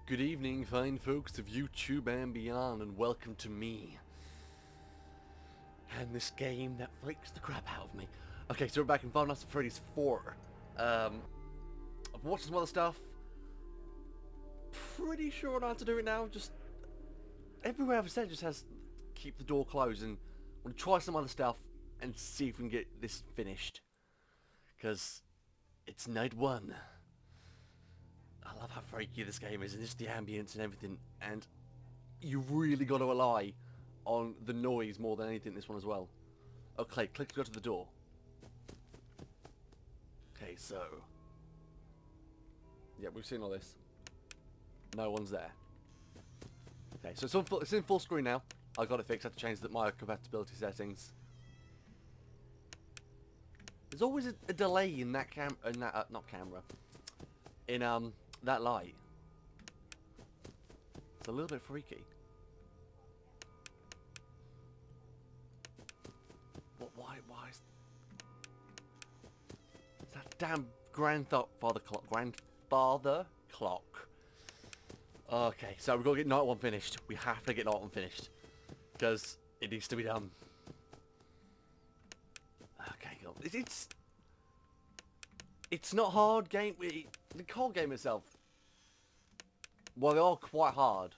Good evening, fine folks of YouTube and beyond, and welcome to me. And this game that freaks the crap out of me. Okay, so we're back in Five Nights at Freddy's 4. I've watched some other stuff. Pretty sure on how to do it now. Just everywhere I've said just has keep the door closed, and I'm gonna try some other stuff and see if we can get this finished. Because it's night 1. I love how freaky this game is, and just the ambience and everything, and you really got to rely on the noise more than anything in this one as well. Okay, click to go to the door. Okay, so... yeah, we've seen all this. No one's there. Okay, so it's in full screen now. I got it fixed, I had to change my compatibility settings. There's always a delay in that that light. It's a little bit freaky. What? Why is that damn grandfather clock? Okay, so we've got to get night 1 finished. We have to get night 1 finished because it needs to be done. Okay, cool. It's not hard game. The card game itself, well, they are quite hard.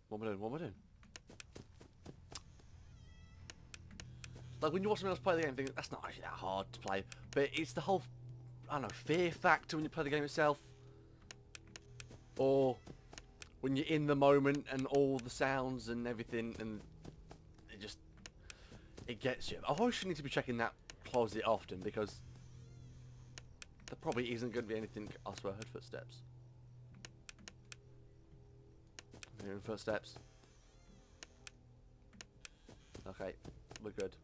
What am I doing? What am I doing? Like when you watch someone else play the game, think that's not actually that hard to play. But it's the whole, I don't know, fear factor when you play the game itself, or when you're in the moment and all the sounds and everything, and it gets you. I always need to be checking that closet often because there probably isn't going to be anything. I swear I heard footsteps. I'm hearing footsteps. Okay, we're good.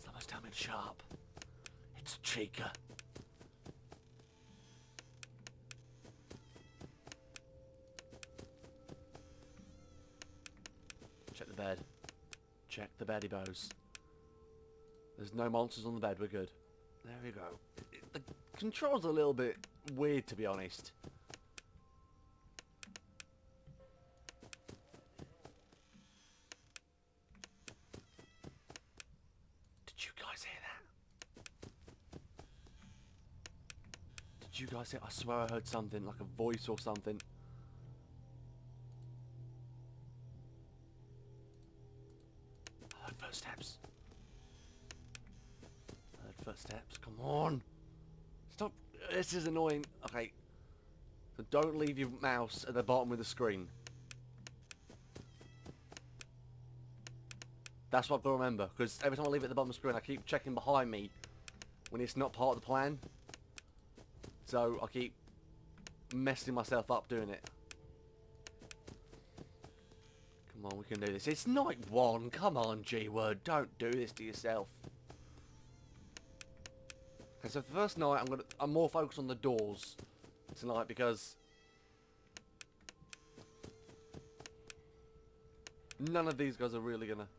Someone's coming sharp. It's Chica. Check the bed. Check the beddy bows. There's no monsters on the bed, we're good. There we go. The controls are a little bit weird, to be honest. Did you guys hear that? Did you guys hear? I swear I heard something, like a voice or something. I heard footsteps. Footsteps, come on! Stop! This is annoying. Okay, so don't leave your mouse at the bottom of the screen. That's what I've got to remember, because every time I leave it at the bottom of the screen, I keep checking behind me when it's not part of the plan. So I keep messing myself up doing it. Come on, we can do this. It's night 1. Come on, G-word. Don't do this to yourself. Okay, so for the first night, I'm more focused on the doors tonight because none of these guys are really gonna.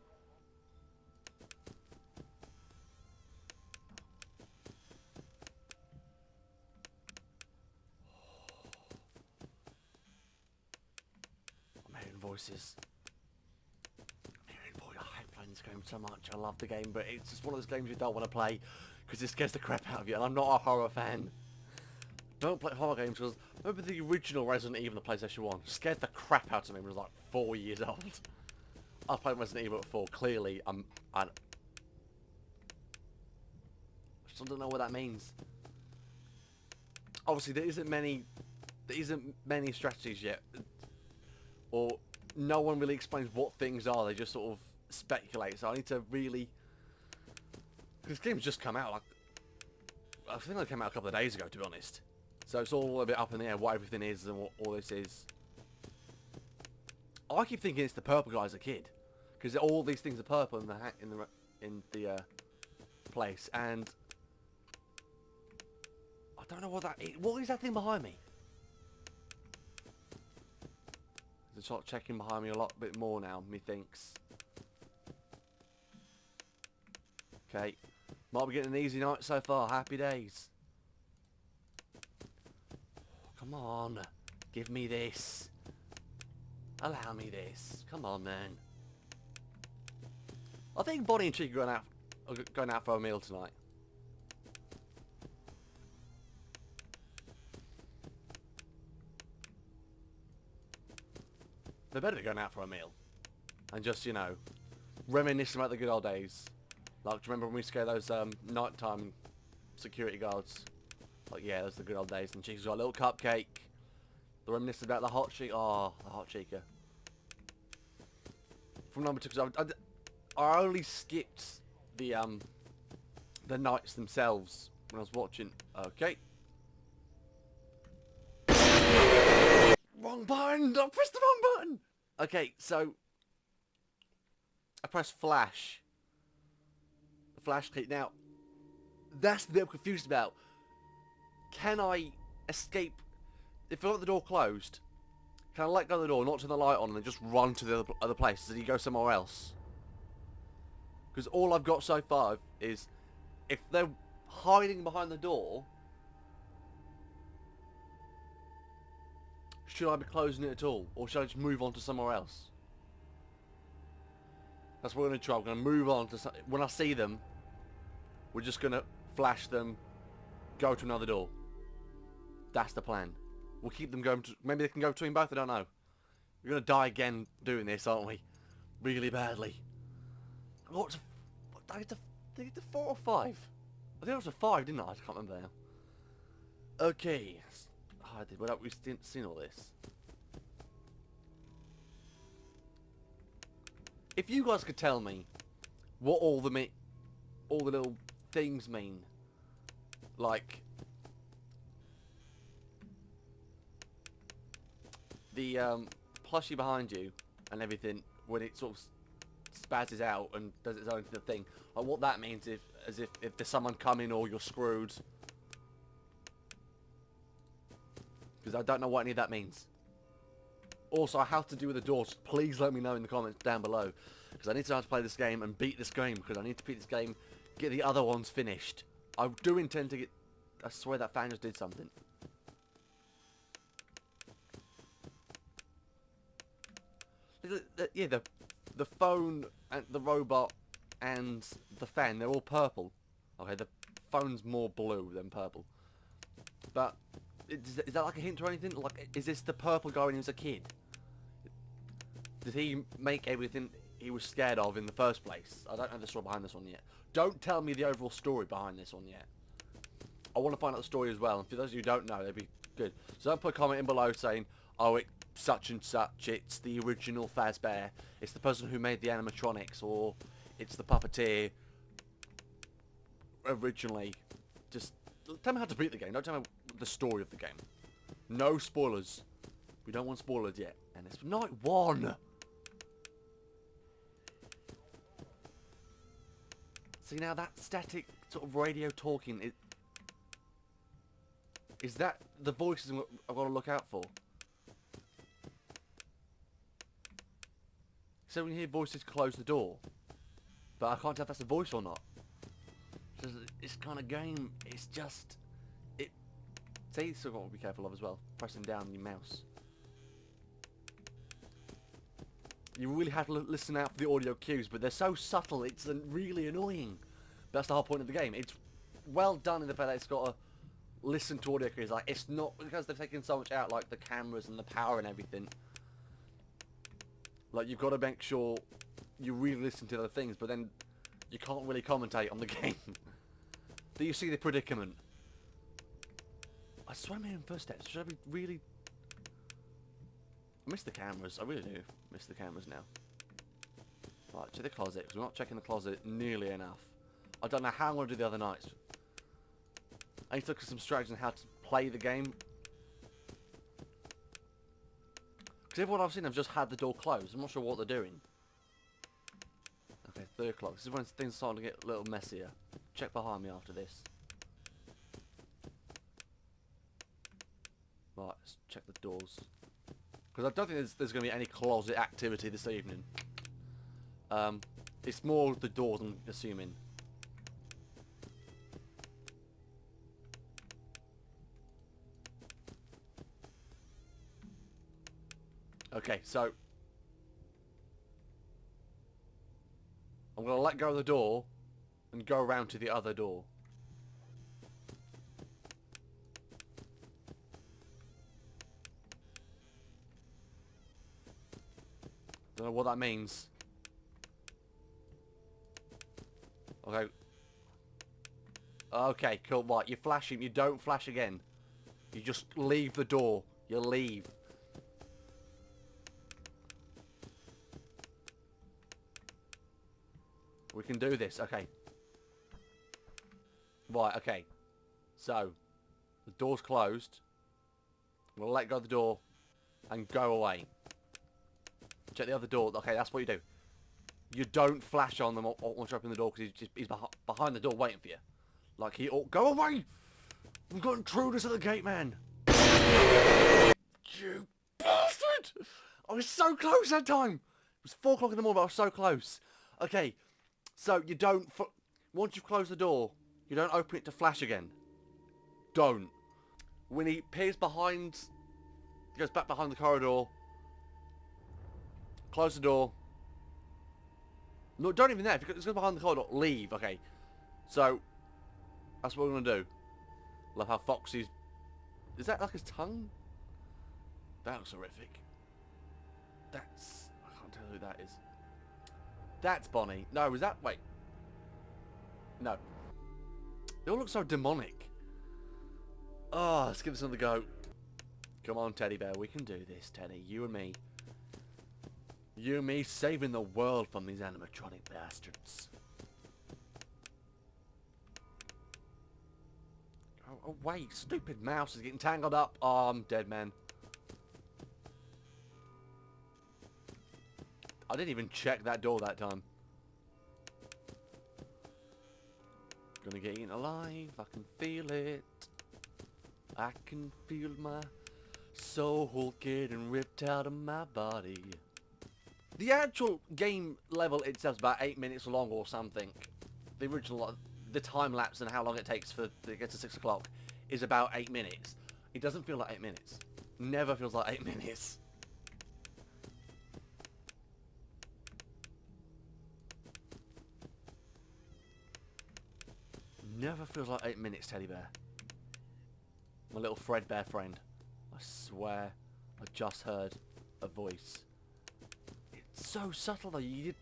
I'm hearing voices. I hate playing this game so much. I love the game, but it's just one of those games you don't want to play because it scares the crap out of you, and I'm not a horror fan. Don't play horror games because remember the original Resident Evil on the PlayStation 1 scared the crap out of me when I was like 4 years old. I played Resident Evil at 4. Clearly, I still don't know what that means. Obviously, there isn't many strategies yet, or no one really explains what things are. They just sort of speculate. So I need to really, because this game's just come out. Like, I think it came out a couple of days ago, to be honest. So it's all a bit up in the air what everything is and what all this is. I keep thinking it's the purple guy as a kid, because all these things are purple in the place, and I don't know what that is. What is that thing behind me? It's sort of checking behind me a lot bit more now. Methinks. Okay, might be getting an easy night so far. Happy days. Come on. Give me this. Allow me this. Come on, man. I think Bonnie and Chica are going out for a meal tonight. They better be going out for a meal. And just, you know, reminiscing about the good old days. Like, do you remember when we scared those nighttime security guards? Like, yeah, those are the good old days. And Chica's got a little cupcake. The reminiscing about the hot Chica. Oh, the hot Chica. From number 2, because I only skipped the nights themselves when I was watching. Okay. Wrong button! I pressed the wrong button! Okay, so I pressed flash. The flash key. Now, that's the bit I'm confused about. Can I escape? If I've got the door closed, can I let go of the door, not turn the light on, and then just run to the other place? Does he go somewhere else? Because all I've got so far is, if they're hiding behind the door, should I be closing it at all? Or should I just move on to somewhere else? That's what we're going to try. We're going to move on to... When I see them, we're just going to flash them, go to another door. That's the plan. We'll keep them going to... Maybe they can go between both, I don't know. We're going to die again doing this, aren't we? Really badly. What? I get to 4 or 5? I think it was a 5, didn't I? I can't remember now. Okay. I did. Well, we've seen all this. If you guys could tell me what all the little things mean, like the plushie behind you and everything, when it sort of spazzes out and does its own thing, like what that means, if there's someone coming or you're screwed. Because I don't know what any of that means. Also, how to do with the doors, please let me know in the comments down below. Because I need to know how to play this game and beat this game. Because I need to beat this game, get the other ones finished. I do intend to get... I swear that fan just did something. Yeah, the phone and the robot and the fan, they're all purple. Okay, the phone's more blue than purple. But... Is that like a hint or anything? Like, is this the purple guy when he was a kid? Did he make everything he was scared of in the first place? I don't know the story behind this one yet. Don't tell me the overall story behind this one yet. I want to find out the story as well. And for those of you who don't know, that'd be good. So don't put a comment in below saying, oh, it's such and such. It's the original Fazbear. It's the person who made the animatronics. Or it's the puppeteer originally. Just tell me how to beat the game. Don't tell me the story of the game. No spoilers. We don't want spoilers yet. And it's night 1. See, now that static sort of radio talking, is that the voices I've got to look out for? So when you hear voices, close the door. But I can't tell if that's a voice or not. This kind of game, it's just... See, you still got to be careful of as well. Pressing down your mouse. You really have to listen out for the audio cues, but they're so subtle, it's really annoying. But that's the whole point of the game. It's well done in the fact that it's got to listen to audio cues. Like, it's not... Because they've taken so much out, like the cameras and the power and everything. Like, you've got to make sure you really listen to the things, but then you can't really commentate on the game. Do you see the predicament? I swear I'm hearing footsteps. Should I be really... I miss the cameras. I really do miss the cameras now. Right, check the closet, because we're not checking the closet nearly enough. I don't know how I'm going to do the other nights. I need to look at some strategies on how to play the game. Because everyone I've seen have just had the door closed. I'm not sure what they're doing. Okay, 3 o'clock. This is when things are starting to get a little messier. Check behind me after this. Right, let's check the doors. Because I don't think there's going to be any closet activity this evening. It's more the doors, I'm assuming. Okay, so I'm gonna let go of the door and go around to the other door. Don't know what that means. Okay. Okay, cool. What? You're flashing. You don't flash again. You just leave the door. You leave. We can do this. Okay. Right, okay. So, the door's closed. I'm going to let go of the door and go away. Check the other door. Okay, that's what you do. You don't flash on them once you open the door because he's behind the door waiting for you. Like he... Oh, go away! We've got intruders at the gate, man! You bastard! I was so close that time! It was 4 o'clock in the morning, but I was so close. Okay, so you don't... Once you've closed the door, you don't open it to flash again. Don't. When he peers behind... He goes back behind the corridor. Close the door. No, don't even there. If he goes behind the corridor, leave. Okay. So, that's what we're going to do. Love how Foxy's... Is that like his tongue? That looks horrific. That's... I can't tell who that is. That's Bonnie. No, is that... Wait. No. They all look so demonic. Oh, let's give this another go. Come on, Teddy Bear. We can do this, Teddy. You and me. You and me saving the world from these animatronic bastards. Oh, wait. Stupid mouse is getting tangled up. Oh, I'm dead, man. I didn't even check that door that time. Gonna get eaten alive. I can feel it. I can feel my soul getting ripped out of my body. The actual game level itself is about 8 minutes long or something. The original, the time lapse and how long it takes for to get to 6 o'clock is about 8 minutes. It doesn't feel like 8 minutes. Never feels like 8 minutes. Never feels like 8 minutes, Teddy Bear. My little Fredbear friend. I swear, I just heard a voice. It's so subtle though. You'd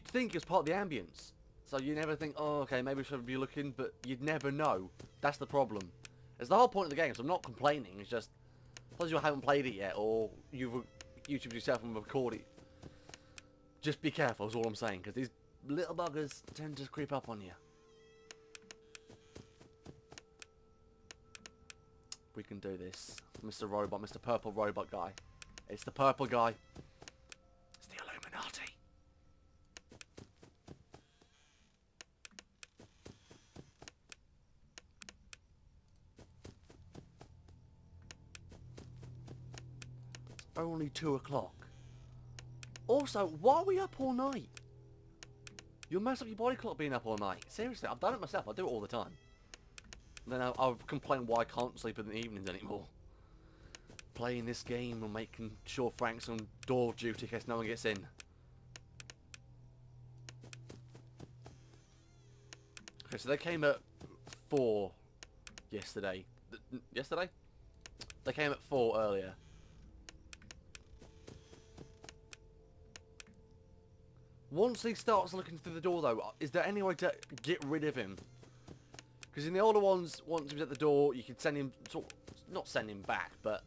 think it's part of the ambience. So you never think, oh, okay, maybe I should be looking, but you'd never know. That's the problem. It's the whole point of the game, so I'm not complaining. It's just, because you haven't played it yet, or you've YouTubed yourself and recorded it, just be careful is all I'm saying, because these little buggers tend to creep up on you. We can do this. Mr. Robot, Mr. Purple Robot guy. It's the purple guy. It's the Illuminati. It's only 2 o'clock. Also, why are we up all night? You'll mess up your body clock being up all night. Seriously, I've done it myself. I do it all the time. And then I'll complain why I can't sleep in the evenings anymore. Playing this game and making sure Frank's on door duty in case no one gets in. Okay, so they came at 4 yesterday. Yesterday? They came at 4 earlier. Once he starts looking through the door though, is there any way to get rid of him? Because in the older ones, once he was at the door, you could send him, not send him back, but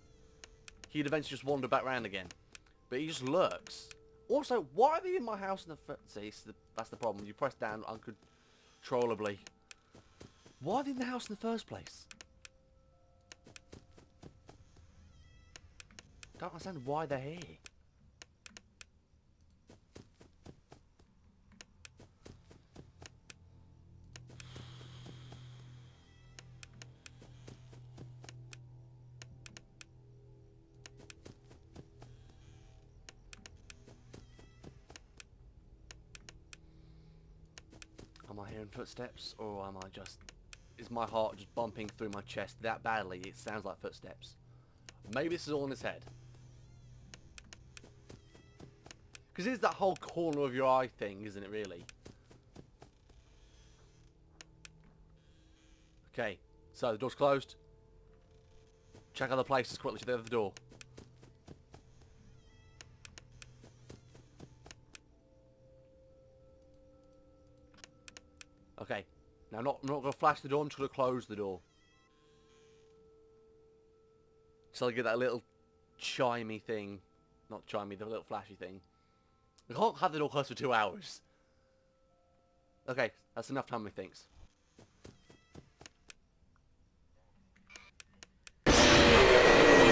he'd eventually just wander back around again. But he just lurks. Also, why are they in my house in the first... See, that's the problem. You press down uncontrollably. Why are they in the house in the first place? Don't understand why they're here. Am I hearing footsteps, or am I just... Is my heart just bumping through my chest that badly it sounds like footsteps? Maybe this is all in his head. Because it's that whole corner of your eye thing, isn't it, really? Okay, so the door's closed. Check other places quickly to the other door. Okay, now I'm not going to flash the door, I'm just going to close the door. So I get that little chimey thing. Not chimey, the little flashy thing. I can't have the door closed for 2 hours. Okay, that's enough time, methinks.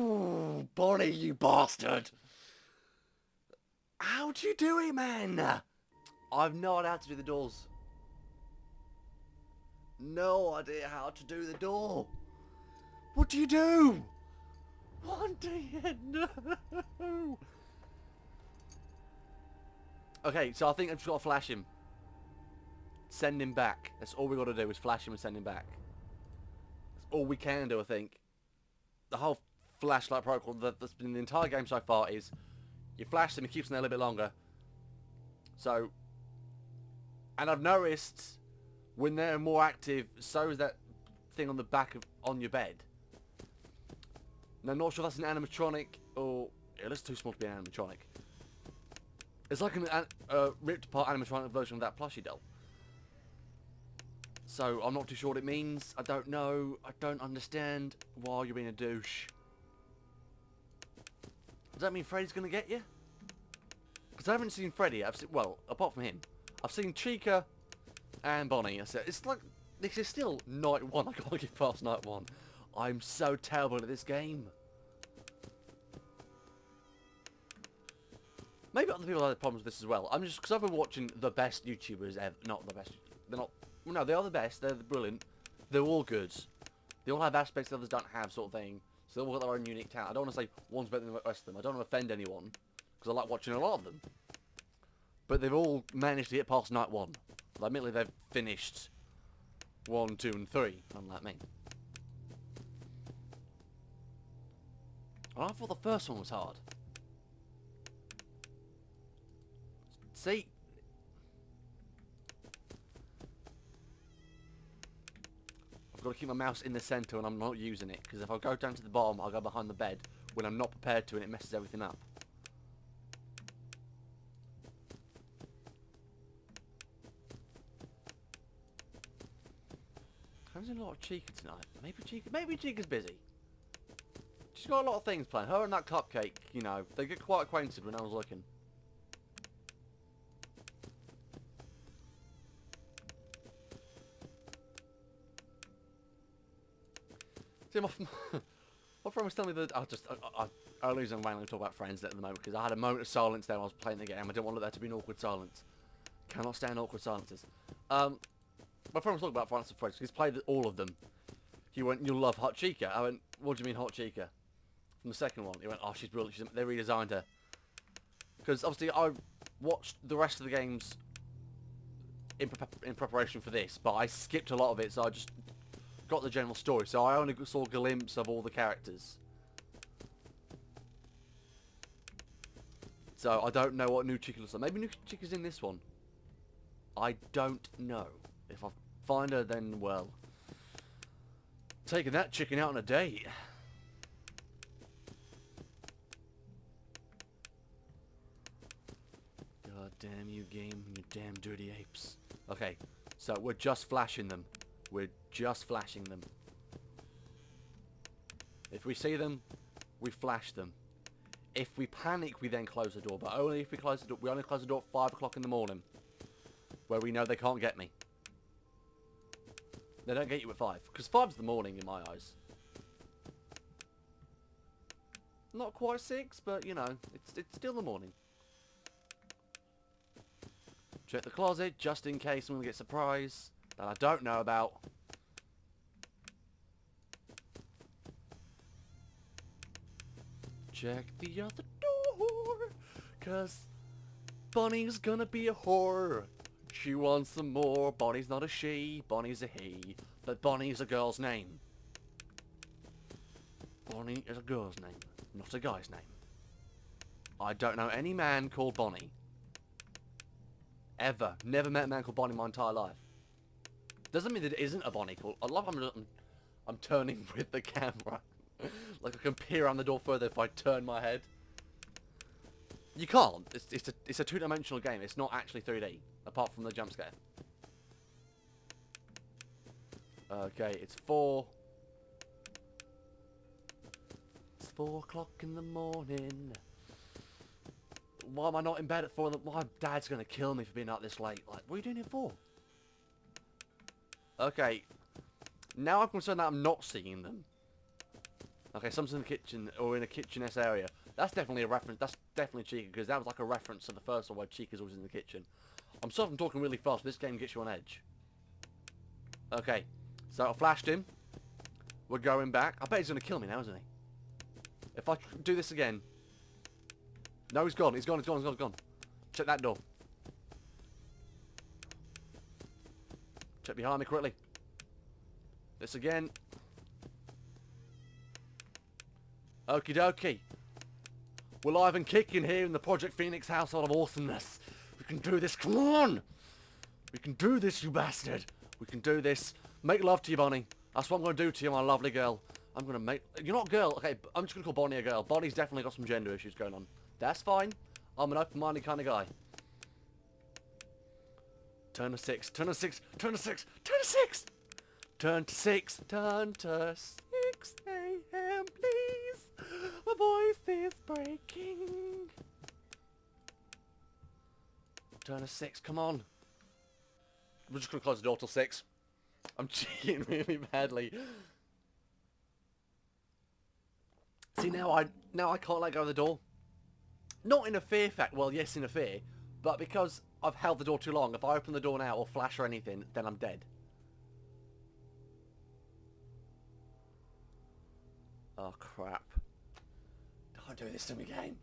Ooh, Bonnie, you bastard! How'd you do it, man? I've no idea how to do the doors. No idea how to do the door. What do you do? What do you do? Okay, so I think I've just got to flash him. Send him back. That's all we got to do is flash him and send him back. That's all we can do, I think. The whole flashlight protocol that's been in the entire game so far is you flash him, he keeps him there a little bit longer. So, and I've noticed when they're more active, so is that thing on the back of on your bed. Now, I'm not sure if that's an animatronic or it looks too small to be an animatronic. It's like a ripped apart animatronic version of that plushie doll. So, I'm not too sure what it means. I don't know. I don't understand why you're being a douche. Does that mean Freddy's going to get you? Because I haven't seen Freddy. Well, apart from him. I've seen Chica and Bonnie. It's like, this is still night one. I can't get past night one. I'm so terrible at this game. Maybe other people have problems with this as well. I'm just, because I've been watching the best YouTubers ever. Not the best. They're not. No, they are the best. They're brilliant. They're all good. They all have aspects that others don't have, sort of thing. So they all got their own unique talent. I don't want to say one's better than the rest of them. I don't want to offend anyone, because I like watching a lot of them. But they've all managed to get past night one. Admittedly, they've finished 1, 2, and 3, unlike me. And I thought the first one was hard. See? I've got to keep my mouse in the centre when I'm not using it, because if I go down to the bottom, I'll go behind the bed when I'm not prepared to and it messes everything up. There's a lot of Chica tonight. Maybe Chica's busy. She's got a lot of things planned. Her and that cupcake, you know, they get quite acquainted when I was looking. See, my friend was telling me that I lose on randomly talk about friends at the moment because I had a moment of silence there when I was playing the game. I didn't want there to be an awkward silence. Cannot stand awkward silences. My friend was talking about Final Freddy's because he's played all of them. He went, "You'll love Hot Chica." I went, "What do you mean Hot Chica?" From the second one. He went, "Oh, she's brilliant. They redesigned her." Because obviously I watched the rest of the games in preparation for this, but I skipped a lot of it, so I just got the general story. So I only saw a glimpse of all the characters. So I don't know what new Chica looks like. Maybe new Chica's in this one. I don't know. If I find her, then, well, taking that chicken out on a date. God damn you, game, you damn dirty apes. Okay, so we're just flashing them. We're just flashing them. If we see them, we flash them. If we panic, we then close the door. But only if we close the door. We only close the door at 5 o'clock in the morning, where we know they can't get me. They don't get you at 5, because 5's the morning in my eyes. Not quite 6, but you know, it's still the morning. Check the closet just in case we get a surprise that I don't know about. Check the other door, cause Bonnie's gonna be a whore. She wants some more. Bonnie's not a she, Bonnie's a he, but Bonnie's a girl's name. Bonnie is a girl's name, not a guy's name. I don't know any man called Bonnie. Ever. Never met a man called Bonnie in my entire life. Doesn't mean that it isn't a Bonnie called. I love I'm turning with the camera. Like I can peer around the door further if I turn my head. You can't. It's a two-dimensional game. It's not actually 3D, apart from the jump scare. Okay, it's 4. It's 4 o'clock in the morning. Why am I not in bed at 4? My dad's gonna kill me for being up this late. Like, what are you doing it for? Okay. Now I'm concerned that I'm not seeing them. Okay, someone's in the kitchen, or in a kitchen-esque area. That's definitely a reference. That's definitely Chica, because that was like a reference to the first one where Chica's always in the kitchen. I'm sorry if I'm talking really fast, but this game gets you on edge. Okay, so I flashed him. We're going back. I bet he's going to kill me now, isn't he? If I do this again... No, he's gone. He's gone. He's gone. He's gone. He's gone. Check that door. Check behind me quickly. This again. Okie dokie. We're live and kicking here in the Project Phoenix household of awesomeness. We can do this. Come on. We can do this, you bastard. We can do this. Make love to you, Bonnie. That's what I'm going to do to you, my lovely girl. I'm going to make... You're not a girl. Okay, I'm just going to call Bonnie a girl. Bonnie's definitely got some gender issues going on. That's fine. I'm an open-minded kind of guy. Turn to 6. Turn to 6. Turn to 6. Turn to 6. Turn to 6. Turn to 6 a.m. please. My voice is breaking. Turn to 6. Come on. We're just going to close the door till 6. I'm cheating really badly. See, now I can't let go of the door. Not in a fear fact. Well, yes, in a fear. But because I've held the door too long. If I open the door now or flash or anything, then I'm dead. Oh, crap. Don't do this to me, game.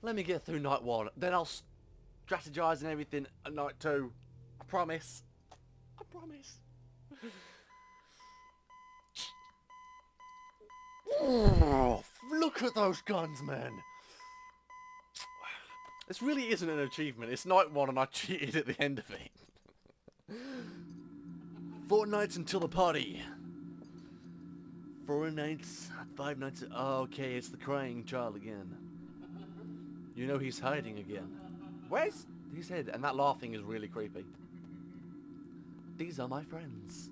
Let me get through night 1. Then I'll strategize and everything at night 2. I promise. I promise. Oh, look at those guns, man. This really isn't an achievement. It's night 1 and I cheated at the end of it. 4 nights until the party. 4 nights, 5 nights. Oh, okay, it's the crying child again. You know he's hiding again. Where's his head? And that laughing is really creepy. These are my friends.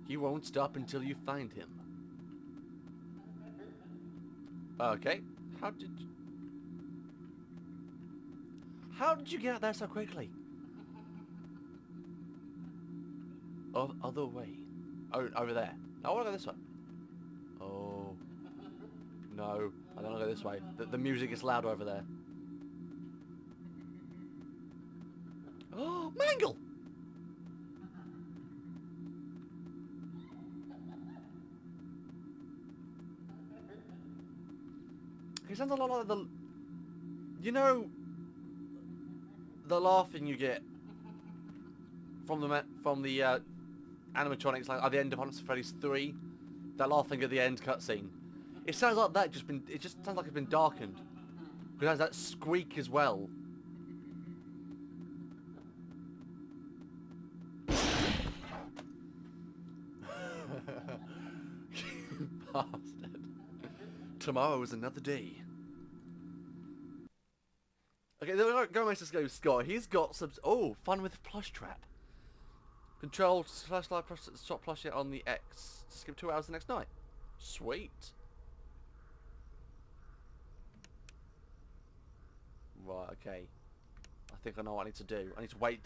He won't stop until you find him. Okay. How did you get out there so quickly? Other way. Oh, over there. I want to go this way. Oh. No. I don't want to go this way. The music is louder over there. Oh, Mangle! It sounds a lot like the... You know... The laughing you get... From the animatronics, like at the end of Freddy's 3, that laughing at the end cutscene. It sounds like that it just sounds like it's been darkened. Because it has that squeak as well. You bastard. Tomorrow is another day. Okay, the Go Master's go Scott. He's got some... Oh, fun with plush trap. Control flashlight stop plush it on the X. Skip 2 hours the next night. Sweet. Right, okay. I think I know what I need to do. I need to wait.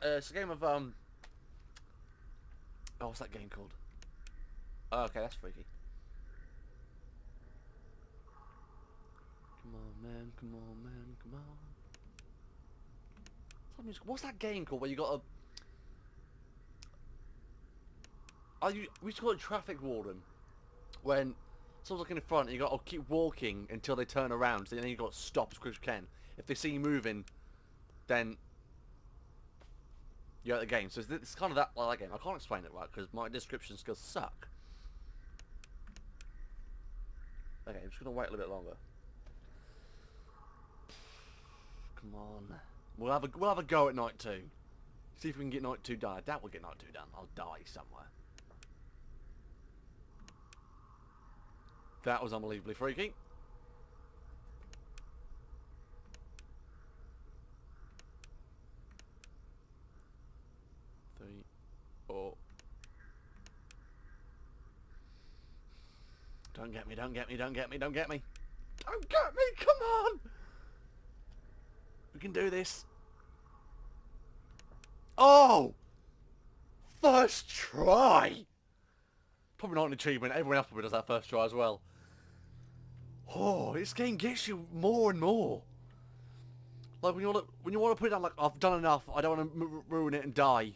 It's a game of Oh, what's that game called? Oh, okay, that's freaky. Come on, man. Come on, man. Come on. What's that game called where you got a... we used to call it traffic warden. When someone's looking in front and you got to keep walking until they turn around, so then you got to stop as quick as you can. If they see you moving, then you're at the game. So it's kind of that like game. I can't explain it right because my description skills suck. Okay, I'm just gonna wait a little bit longer. Come on. We'll have a go at night 2. See if we can get night 2 done. I doubt we'll get night 2 done. I'll die somewhere. That was unbelievably freaky. Three, 4. Don't get me, don't get me, don't get me, don't get me. Don't get me, come on! We can do this. Oh! First try! Probably not an achievement. Everyone else probably does that first try as well. Oh, this game gets you more and more. Like when you want to put it down, like I've done enough. I don't want to ruin it and die.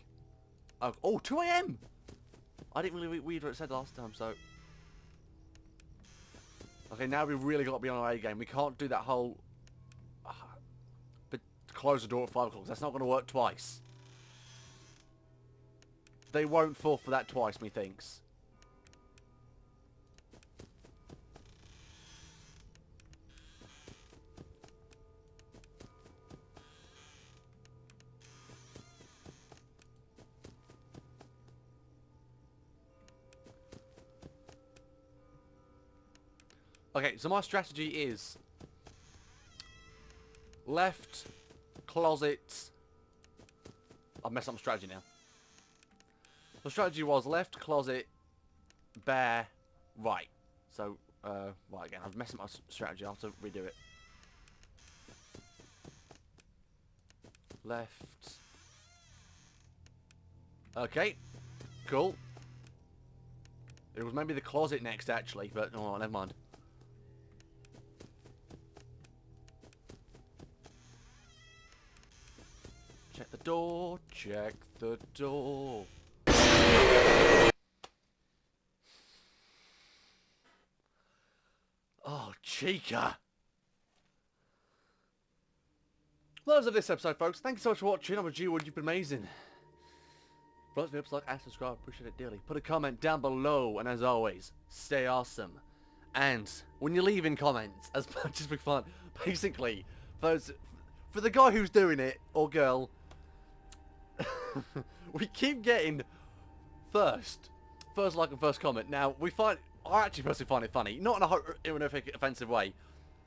Oh, 2 AM. I didn't really read what it said last time, so. Okay, now we really got to be on our A game. We can't do that whole. But close the door at 5 o'clock. That's not going to work twice. They won't fall for that twice, methinks. Okay, so my strategy is left closet. I've messed up my strategy now. The strategy was left closet, bear, right. So, right again. I've messed up my strategy. I'll have to redo it. Left. Okay, cool. It was maybe the closet next, actually, but oh, never mind. Check the door, check the door. Oh, Chica. Well, that was it for this episode, folks. Thank you so much for watching. I'm a G-Wood. You've been amazing. If you like and subscribe, appreciate it dearly. Put a comment down below, and as always, stay awesome. And when you leave in comments, as much as we can, basically, for the guy who's doing it, or girl, we keep getting first like and first comment. Now, I actually personally find it funny. Not in a horrific, offensive way.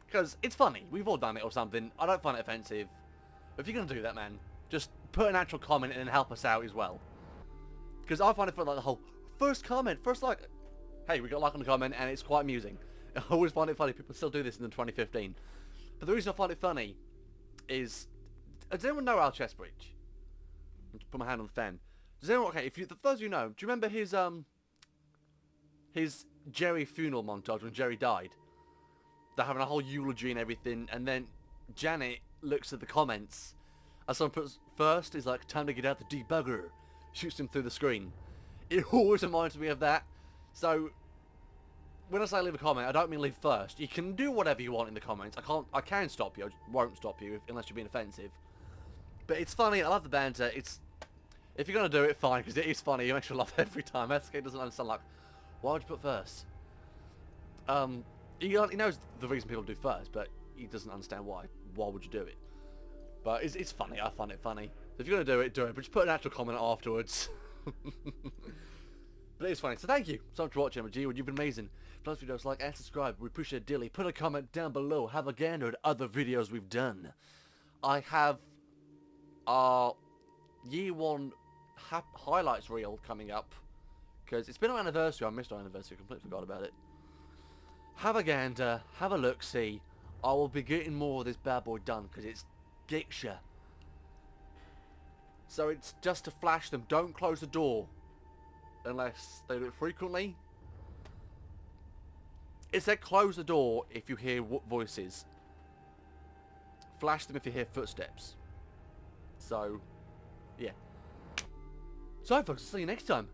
Because it's funny. We've all done it or something. I don't find it offensive. But if you're going to do that, man, just put an actual comment in and help us out as well. Because I find it fun, like the whole first comment, first like. Hey, we got a like on the comment and it's quite amusing. I always find it funny. People still do this in 2015. But the reason I find it funny is, does anyone know our chest breach? Just put my hand on the fan. Does anyone? Okay, the those you know, do you remember his Jerry funeral montage when Jerry died? They're having a whole eulogy and everything, and then Janet looks at the comments, and someone puts first is like time to get out the debugger, shoots him through the screen. It always reminds me of that. So when I say leave a comment, I don't mean leave first. You can do whatever you want in the comments. I can stop you. I won't stop you unless you're being offensive. But it's funny. I love the banter. If you're gonna do it, fine, because it is funny. You makes me laugh every time. SK doesn't understand, like, why would you put first? He knows the reason people do first, but he doesn't understand why. Why would you do it? But it's funny. I find it funny. So if you're gonna do it, do it. But just put an actual comment afterwards. But it is funny. So thank you so much for watching. I'm a G-Wood. You've been amazing. Plus videos, like and subscribe. We appreciate it dearly. Put a comment down below. Have a gander at other videos we've done. I have our year 1 highlights reel coming up, because it's been our anniversary. I missed our anniversary. I completely forgot about it. Have a gander. Have a look. See, I will be getting more of this bad boy done because it's Diksha. So it's just to flash them. Don't close the door unless they do it frequently. It said close the door if you hear voices. Flash them if you hear footsteps. So, yeah. So, folks, I'll see you next time.